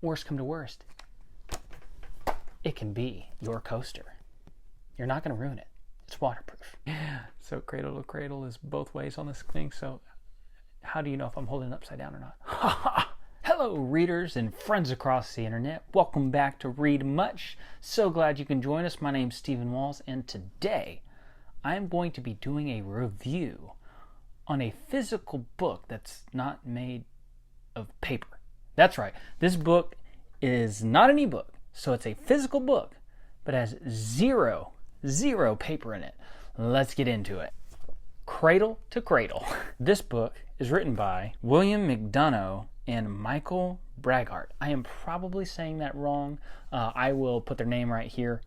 worst come to worst, it can be your coaster. You're not going to ruin it. It's waterproof. So cradle to cradle is both ways on this thing. So how do you know if I'm holding it upside down or not? Hello, readers and friends across the internet. Welcome back to Read Much. So glad you can join us. My name's Stephen Walls, and today I'm going to be doing a review on a physical book that's not made of paper. That's right. This book is not an ebook, so it's a physical book, but has zero paper in it. Let's get into it. Cradle to Cradle. This book is written by William McDonough and Michael Braghart. I am probably saying that wrong. I will put their name right here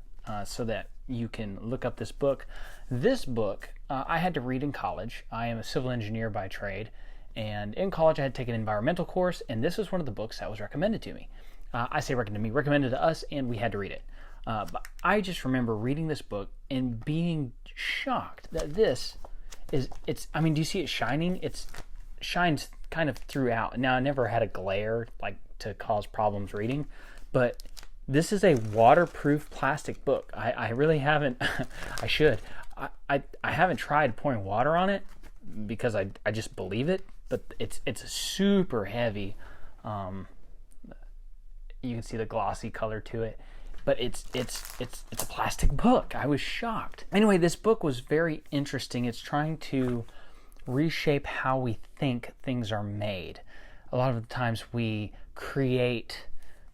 so that you can look up this book. This book I had to read in college. I am a civil engineer by trade, and in college I had taken an environmental course, and this was one of the books that was recommended to me. I say recommended to me, recommended to us, and we had to read it. But I just remember reading this book and being shocked that this is, I mean, do you see it shining? It shines kind of throughout. Now, I never had a glare like to cause problems reading, but this is a waterproof plastic book. I really haven't, I should. I haven't tried pouring water on it because I just believe it, but it's super heavy. You can see the glossy color to it. But it's a plastic book. I was shocked. Anyway, this book was very interesting. It's trying to reshape how we think things are made. A lot of the times we create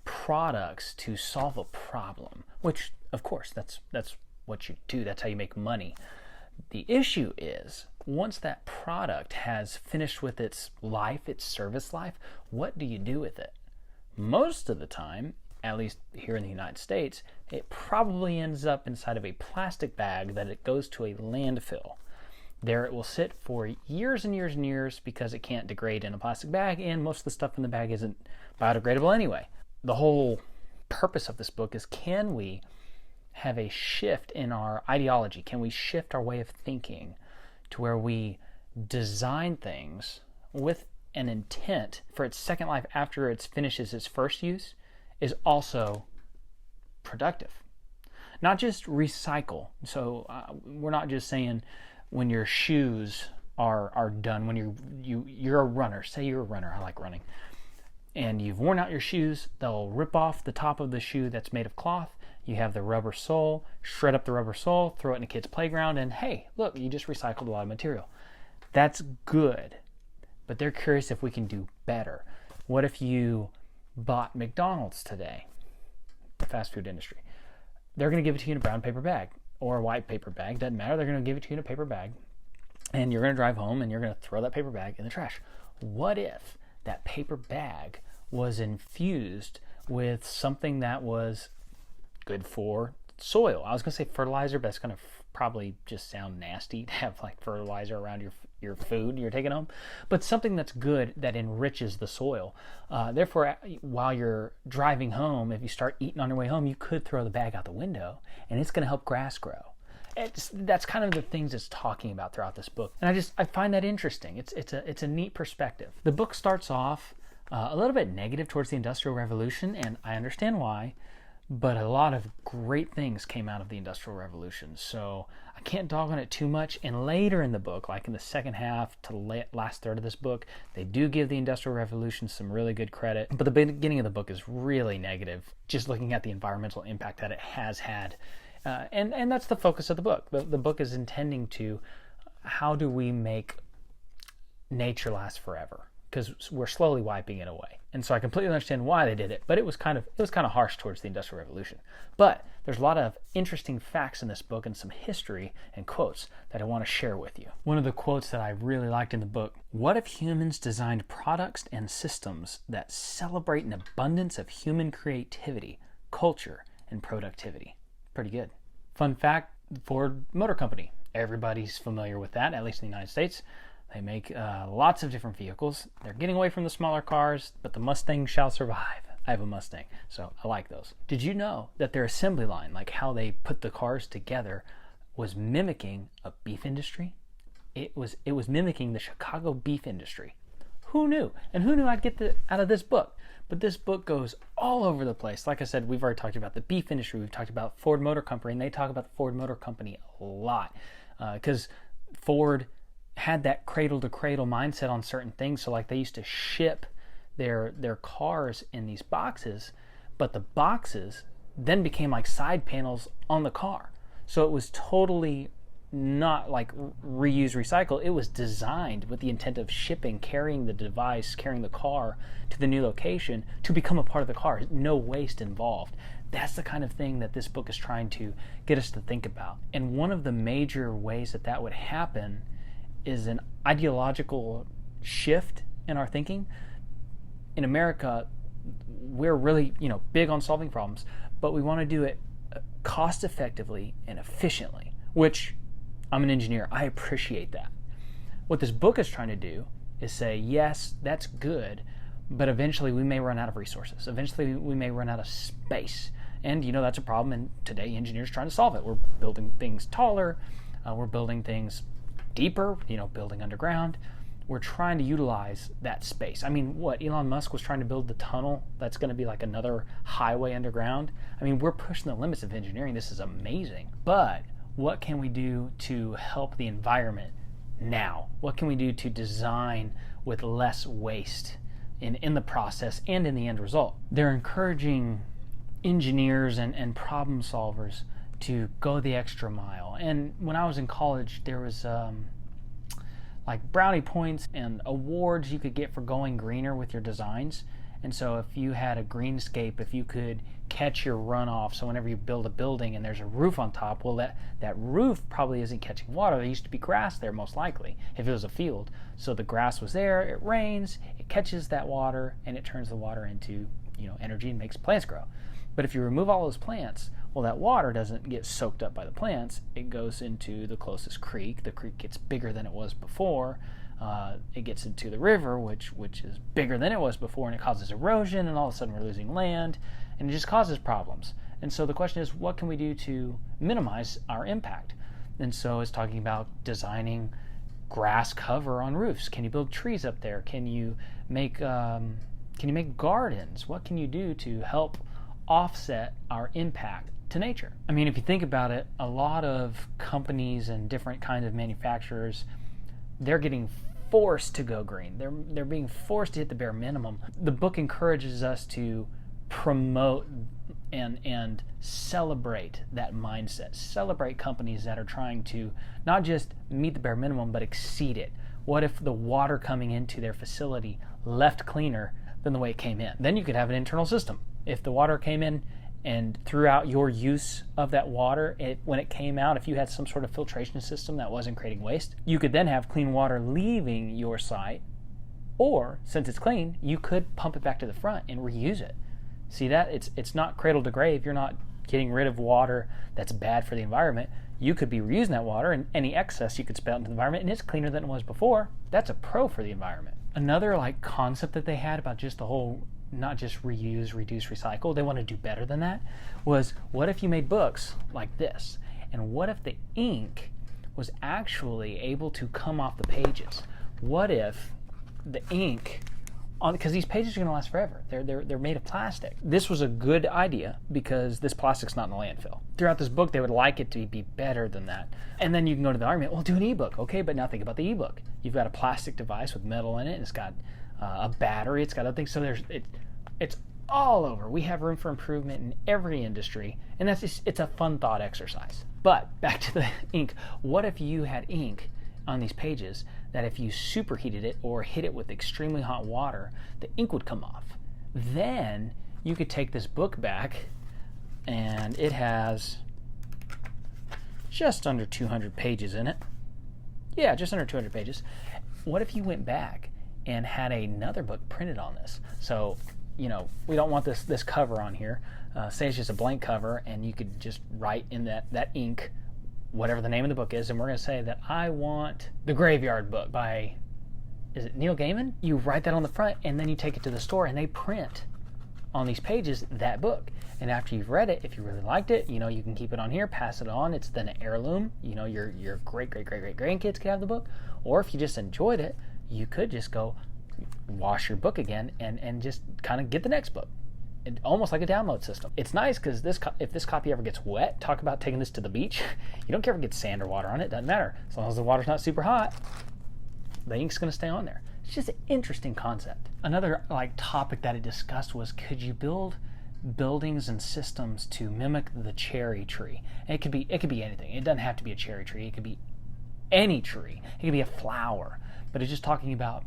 products to solve a problem, which of course that's what you do. That's how you make money. The issue is once that product has finished with its life, its service life, what do you do with it? Most of the time, at least here in the United States, it probably ends up inside of a plastic bag that it goes to a landfill. There it will sit for years and years and years because it can't degrade in a plastic bag, and most of the stuff in the bag isn't biodegradable anyway. The whole purpose of this book is, can we have a shift in our ideology? Can we shift our way of thinking to where we design things with an intent for its second life after it finishes its first use is also productive, not just recycle. So we're not just saying when your shoes are done, when you're a runner, say you're a runner, I like running, and you've worn out your shoes, they'll rip off the top of the shoe that's made of cloth. You have the rubber sole, shred up the rubber sole, throw it in a kid's playground, and hey, look, you just recycled a lot of material. That's good, but they're curious if we can do better. What if you bought McDonald's today, the fast food industry? They're going to give it to you in a brown paper bag or a white paper bag, doesn't matter. They're going to give it to you in a paper bag, and you're going to drive home and you're going to throw that paper bag in the trash. What if that paper bag was infused with something that was good for soil? I was going to say fertilizer, but that's going to probably just sound nasty to have like fertilizer around your food you're taking home, but something that's good that enriches the soil. Therefore, while you're driving home, if you start eating on your way home, you could throw the bag out the window and it's going to help grass grow. That's kind of the things it's talking about throughout this book, and I find that interesting. It's a neat perspective. The book starts off a little bit negative towards the Industrial Revolution, and I understand why. But a lot of great things came out of the Industrial Revolution, so I can't dog on it too much. And later in the book, like in the second half to last third of this book, they do give the Industrial Revolution some really good credit. But the beginning of the book is really negative, just looking at the environmental impact that it has had. And that's the focus of the book. The book is intending to, how do we make nature last forever? Because we're slowly wiping it away. And so I completely understand why they did it, but it was kind of harsh towards the Industrial Revolution. But there's a lot of interesting facts in this book and some history and quotes that I want to share with you. One of the quotes that I really liked in the book: what if humans designed products and systems that celebrate an abundance of human creativity, culture, and productivity? Pretty good. Fun fact, Ford Motor Company. Everybody's familiar with that, at least in the United States. They make lots of different vehicles. They're getting away from the smaller cars, but the Mustang shall survive. I have a Mustang, so I like those. Did you know that their assembly line, like how they put the cars together, was mimicking a beef industry? It was mimicking the Chicago beef industry. Who knew? And who knew I'd get out of this book? But this book goes all over the place. Like I said, we've already talked about the beef industry. We've talked about Ford Motor Company, and they talk about the Ford Motor Company a lot because Ford had that cradle-to-cradle mindset on certain things. So like they used to ship their cars in these boxes, but the boxes then became like side panels on the car. So it was totally not like reuse, recycle. It was designed with the intent of shipping, carrying the device, carrying the car to the new location to become a part of the car. No waste involved. That's the kind of thing that this book is trying to get us to think about. And one of the major ways that would happen is an ideological shift in our thinking. In America, we're really, big on solving problems, but we want to do it cost effectively and efficiently, which I'm an engineer. I appreciate that. What this book is trying to do is say, yes, that's good, but eventually we may run out of resources. Eventually we may run out of space. And, that's a problem, and today engineers are trying to solve it. We're building things taller. We're building things deeper, building underground. We're trying to utilize that space. I mean, Elon Musk was trying to build the tunnel that's going to be like another highway underground. I mean, we're pushing the limits of engineering. This is amazing. But what can we do to help the environment now? What can we do to design with less waste in the process and in the end result? They're encouraging engineers and problem solvers to go the extra mile. And when I was in college, there was like brownie points and awards you could get for going greener with your designs. And so if you had a greenscape, if you could catch your runoff, so whenever you build a building and there's a roof on top, well, that roof probably isn't catching water. There used to be grass there, most likely, if it was a field. So the grass was there, it rains, it catches that water, and it turns the water into energy and makes plants grow. But if you remove all those plants, well, that water doesn't get soaked up by the plants. It goes into the closest creek. The creek gets bigger than it was before. It gets into the river, which is bigger than it was before, and it causes erosion, and all of a sudden we're losing land, and it just causes problems. And so the question is, what can we do to minimize our impact? And so it's talking about designing grass cover on roofs. Can you build trees up there? Can you make gardens? What can you do to help offset our impact to nature? I mean, if you think about it, a lot of companies and different kinds of manufacturers, they're getting forced to go green. They're being forced to hit the bare minimum. The book encourages us to promote and celebrate that mindset. Celebrate companies that are trying to not just meet the bare minimum, but exceed it. What if the water coming into their facility left cleaner than the way it came in? Then you could have an internal system. If the water came in and throughout your use of that water, when it came out, if you had some sort of filtration system that wasn't creating waste, you could then have clean water leaving your site, or since it's clean, you could pump it back to the front and reuse it. See that? It's not cradle to grave. You're not getting rid of water that's bad for the environment. You could be reusing that water, and any excess you could spill out into the environment, and it's cleaner than it was before. That's a pro for the environment. Another concept that they had about just the whole not just reuse, reduce, recycle, they want to do better than that, was what if you made books like this? And what if the ink was actually able to come off the pages? What if the ink, because these pages are going to last forever. They're made of plastic. This was a good idea because this plastic's not in the landfill. Throughout this book, they would like it to be better than that. And then you can go to the argument, well, do an ebook. Okay, but now think about the ebook. You've got a plastic device with metal in it, and it's got a battery, it's got other things, so it's all over. We have room for improvement in every industry, and it's a fun thought exercise. But back to the ink. What if you had ink on these pages that if you superheated it or hit it with extremely hot water, the ink would come off? Then you could take this book back, and it has just under 200 pages in it. Yeah, just under 200 pages. What if you went back and had another book printed on this? So, we don't want this cover on here. Say it's just a blank cover, and you could just write in that ink whatever the name of the book is, and we're going to say that I want The Graveyard Book by, is it Neil Gaiman? You write that on the front, and then you take it to the store, and they print on these pages that book. And after you've read it, if you really liked it, you can keep it on here, pass it on. It's then an heirloom. Your great grandkids could have the book. Or if you just enjoyed it, you could just go wash your book again and just kind of get the next book. Almost like a download system. It's nice because if this copy ever gets wet, talk about taking this to the beach. You don't care if it gets sand or water on it, doesn't matter. As long as the water's not super hot, the ink's going to stay on there. It's just an interesting concept. Another topic that it discussed was, could you build buildings and systems to mimic the cherry tree? And it could be anything. It doesn't have to be a cherry tree. It could be any tree. It could be a flower. But it's just talking about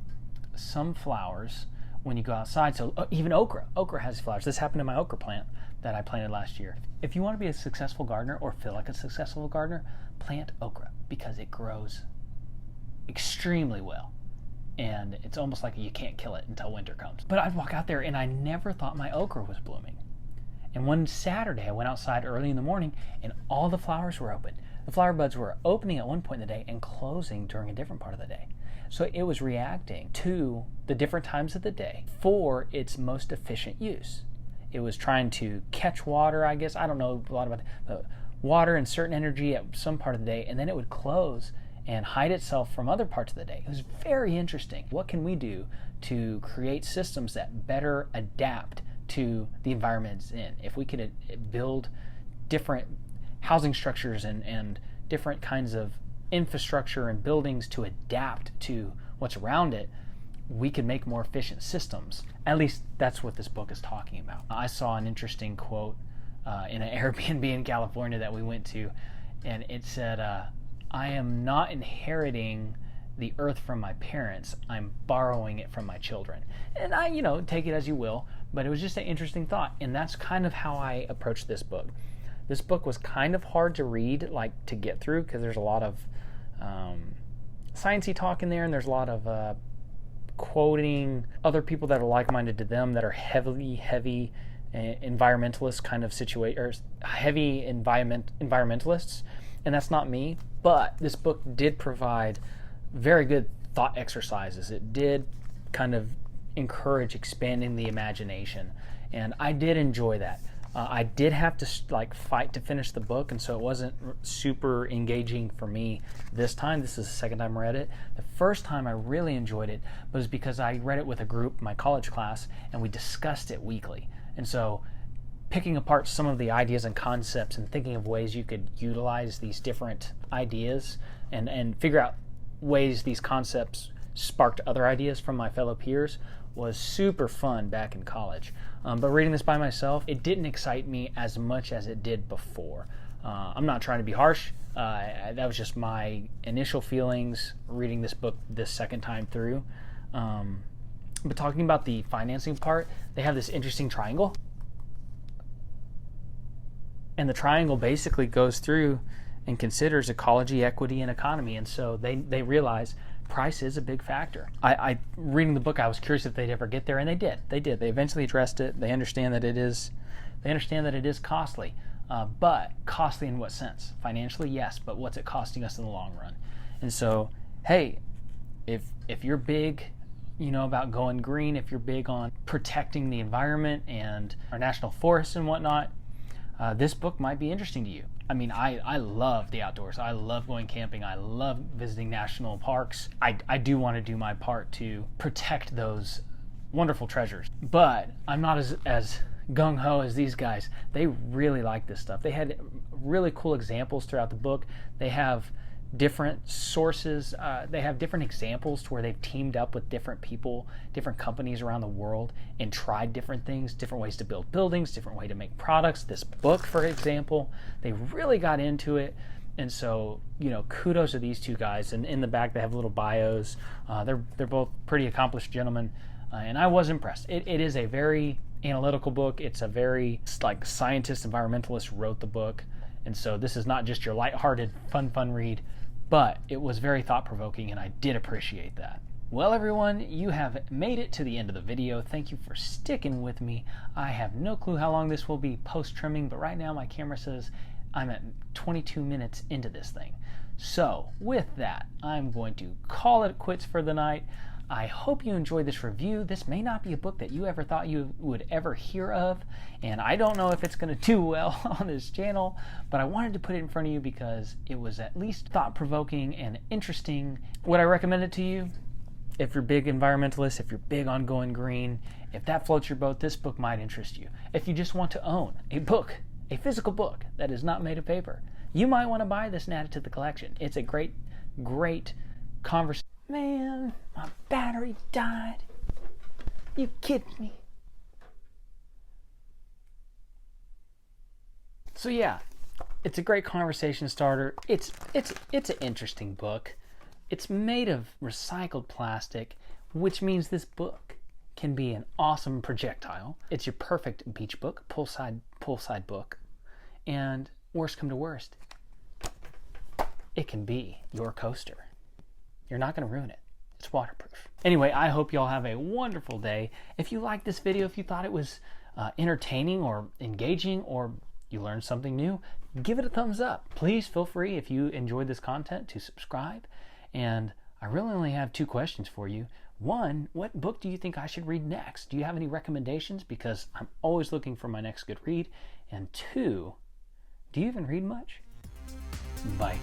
some flowers when you go outside. So even okra has flowers. This happened to my okra plant that I planted last year. If you want to be a successful gardener or feel like a successful gardener, plant okra because it grows extremely well. And it's almost like you can't kill it until winter comes. But I'd walk out there and I never thought my okra was blooming. And one Saturday I went outside early in the morning and all the flowers were open. The flower buds were opening at one point in the day and closing during a different part of the day. So it was reacting to the different times of the day for its most efficient use. It was trying to catch water, I guess. I don't know a lot about water and certain energy at some part of the day, and then it would close and hide itself from other parts of the day. It was very interesting. What can we do to create systems that better adapt to the environment it's in? If we could build different housing structures and different kinds of infrastructure and buildings to adapt to what's around it, we could make more efficient systems. At least that's what this book is talking about. I saw an interesting quote in an Airbnb in California that we went to, and it said, I am not inheriting the earth from my parents, I'm borrowing it from my children. And I, take it as you will, but it was just an interesting thought, and that's kind of how I approached this book. This book was kind of hard to read, to get through, because there's a lot of sciencey talk in there, and there's a lot of quoting other people that are like-minded to them that are heavy environmentalist kind of or heavy environmentalists, and that's not me. But this book did provide very good thought exercises. It did kind of encourage expanding the imagination, and I did enjoy that. I did have to fight to finish the book, and so it wasn't super engaging for me this time. This is the second time I read it. The first time I really enjoyed it was because I read it with a group, my college class, and we discussed it weekly. And so picking apart some of the ideas and concepts and thinking of ways you could utilize these different ideas and figure out ways these concepts sparked other ideas from my fellow peers was super fun back in college. But reading this by myself, it didn't excite me as much as it did before. I'm not trying to be harsh. That was just my initial feelings reading this book this second time through. But talking about the financing part, they have this interesting triangle. And the triangle basically goes through and considers ecology, equity, and economy. And so they realize price is a big factor. I reading the book, I was curious if they'd ever get there, and they did. They did. They eventually addressed it. They understand that it is costly. But costly in what sense? Financially, yes, but what's it costing us in the long run? And so, hey, if you're big, about going green, if you're big on protecting the environment and our national forests and whatnot, this book might be interesting to you. I mean, I love the outdoors. I love going camping. I love visiting national parks. I do want to do my part to protect those wonderful treasures. But I'm not as gung-ho as these guys. They really like this stuff. They had really cool examples throughout the book. They have different sources. They have different examples to where they've teamed up with different people, different companies around the world, and tried different things, different ways to build buildings, different way to make products. This book, for example, they really got into it. And so, kudos to these two guys. And in the back, they have little bios. They're both pretty accomplished gentlemen, and I was impressed. It is a very analytical book. It's a very scientist, environmentalist wrote the book. And so this is not just your lighthearted, fun read, but it was very thought-provoking, and I did appreciate that. Well, everyone, you have made it to the end of the video. Thank you for sticking with me. I have no clue how long this will be post-trimming, but right now my camera says I'm at 22 minutes into this thing. So, with that, I'm going to call it quits for the night. I hope you enjoyed this review. This may not be a book that you ever thought you would ever hear of, and I don't know if it's going to do well on this channel, but I wanted to put it in front of you because it was at least thought-provoking and interesting. Would I recommend it to you? if you're big environmentalist, if you're big on going green, if that floats your boat, this book might interest you. If you just want to own a book, a physical book that is not made of paper, you might want to buy this and add it to the collection. It's a great, great conversation. Man, my battery died. You kidding me? So yeah, it's a great conversation starter. It's an interesting book. It's made of recycled plastic, which means this book can be an awesome projectile. It's your perfect beach book, poolside book. And worst come to worst, it can be your coaster. You're not going to ruin it. It's waterproof. Anyway, I hope y'all have a wonderful day. If you liked this video, if you thought it was entertaining or engaging, or you learned something new, give it a thumbs up. Please feel free, if you enjoyed this content, to subscribe. And I really only have 2 questions for you. 1, what book do you think I should read next? Do you have any recommendations? Because I'm always looking for my next good read. And 2, do you even read much? Bye.